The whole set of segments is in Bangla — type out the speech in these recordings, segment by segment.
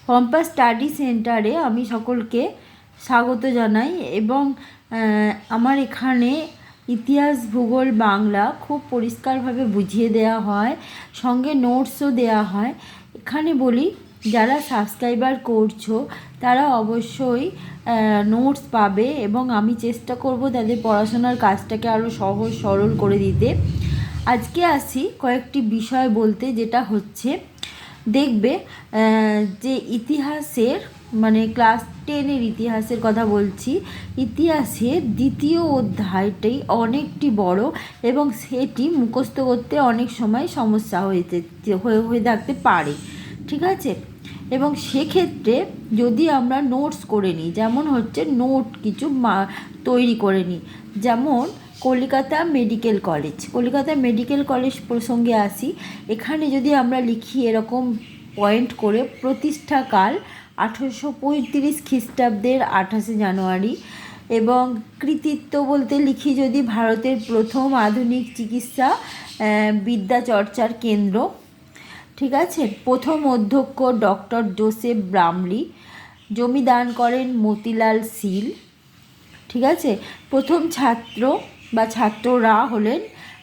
পম্পা স্টাডি সেন্টারে আমি সকলকে স্বাগত জানাই এবং আমার এখানে ইতিহাস ভূগোল বাংলা খুব পরিষ্কারভাবে বুঝিয়ে দেওয়া হয়, সঙ্গে নোটসও দেওয়া হয়। এখানে বলি, যারা সাবস্ক্রাইবার করছো তারা অবশ্যই নোটস পাবে এবং আমি চেষ্টা করব তাদের পড়াশোনার কাজটাকে আরও সহজ সরল করে দিতে। আজকে আসি কয়েকটি বিষয় বলতে, যেটা হচ্ছে দেখবে যে ইতিহাসের মানে ক্লাস 10-এর ইতিহাসের কথা বলছি। ইতিহাসের দ্বিতীয় অধ্যায়টি অনেকটি বড় এবং সেটি মুখস্থ করতে অনেক সময় সমস্যা হয়ে থাকতে পারে, ঠিক আছে? এবং সেক্ষেত্রে যদি আমরা নোটস করে নিই, যেমন হচ্ছে নোট কিছু তৈরি করে নিই, যেমন কলকাতা মেডিকেল কলেজ প্রসঙ্গে আসি। এখানে যদি আমরা লিখি এরকম পয়েন্ট করে, প্রতিষ্ঠাকাল 1835 খ্রিস্টাব্দের 28শে জানুয়ারি, এবং কৃতিত্ব বলতে লিখি যদি ভারতের প্রথম আধুনিক চিকিৎসা বিদ্যা চর্চার কেন্দ্র, ঠিক আছে? প্রথম অধ্যক্ষ ডক্টর জোসেফ ব্রামলি, জমি দান করেন মতিলাল শীল, ঠিক আছে? প্রথম ছাত্র বা ছাত্ররা হলেন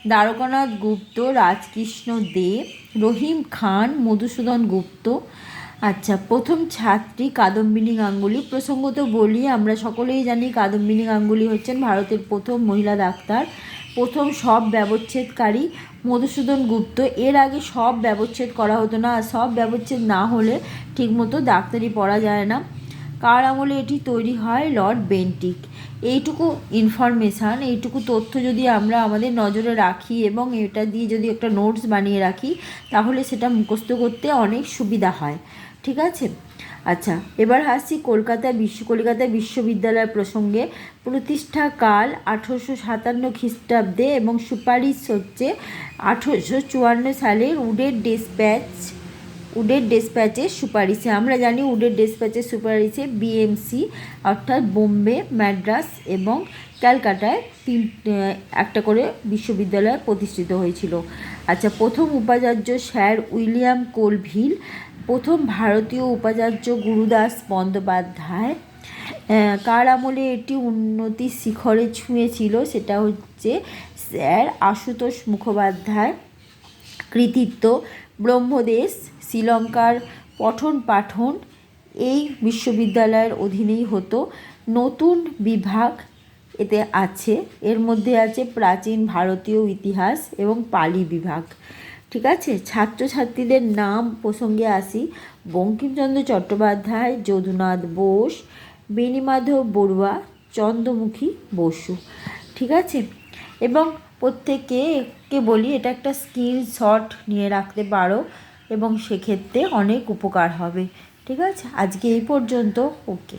দ্বারকানাথ গুপ্ত, রাজকৃষ্ণ দে, রহিম খান, মধুসূদন গুপ্ত। আচ্ছা, প্রথম ছাত্রী কাদম্বিনী গাঙ্গুলি। প্রসঙ্গত বলি, আমরা সকলেই জানি কাদম্বিনী গাঙ্গুলি হচ্ছেন ভারতের প্রথম মহিলা ডাক্তার, প্রথম সব ব্যবচ্ছেদকারী মধুসূদন গুপ্ত। এর আগে সব ব্যবচ্ছেদ করা হতো না, আর সব ব্যবচ্ছেদ না হলে ঠিকমতো ডাক্তারি পড়া যায় না। কার আমলে এটি তৈরি হয়? Lord Bentinck. এইটুকু ইনফরমেশান, এইটুকু তথ্য যদি আমরা আমাদের নজরে রাখি এবং এটা দিয়ে যদি একটা নোটস বানিয়ে রাখি, তাহলে সেটা মুখস্থ করতে অনেক সুবিধা হয়, ঠিক আছে? আচ্ছা, এবার আসছি কলকাতা বিশ্ববিদ্যালয় প্রসঙ্গে। প্রতিষ্ঠাকাল 1857 খ্রিস্টাব্দে এবং সুপারিশ হচ্ছে 1854 সালের উডের ডেসপ্যাচের সুপারিশে। আমরা জানি উডের ডেসপ্যাচের সুপারিশে বিএমসি অর্থাৎ বোম্বে, ম্যাড্রাস এবং ক্যালকাটায় একটা করে বিশ্ববিদ্যালয় প্রতিষ্ঠিত হয়েছিল। আচ্ছা, প্রথম উপাচার্য স্যার উইলিয়াম কোলভিল, প্রথম ভারতীয় উপাচার্য গুরুদাস বন্দ্যোপাধ্যায়। কার আমলে এটি উন্নতির শিখরে ছুঁয়েছিল? সেটা হচ্ছে স্যার আশুতোষ মুখোপাধ্যায়। কৃতিত্ব ব্রহ্মদেশ, শ্রীলঙ্কার পঠন পাঠন এই বিশ্ববিদ্যালয়ের অধীনেই হতো। নতুন বিভাগ এতে আছে, এর মধ্যে আছে প্রাচীন ভারতীয় ইতিহাস এবং পালি বিভাগ, ঠিক আছে? ছাত্রছাত্রীদের নাম প্রসঙ্গে আসি। বঙ্কিমচন্দ্র চট্টোপাধ্যায়, যদুনাথ বোস, বেণীমাধব বড়ুয়া, চন্দ্রমুখী বসু, ঠিক আছে? এবং প্রত্যেককে বলি, এটা একটা স্ক্রিনশট নিয়ে রাখতে পারো এবং সেক্ষেত্রে অনেক উপকার হবে, ঠিক আছে? আজকে এই পর্যন্ত, ওকে।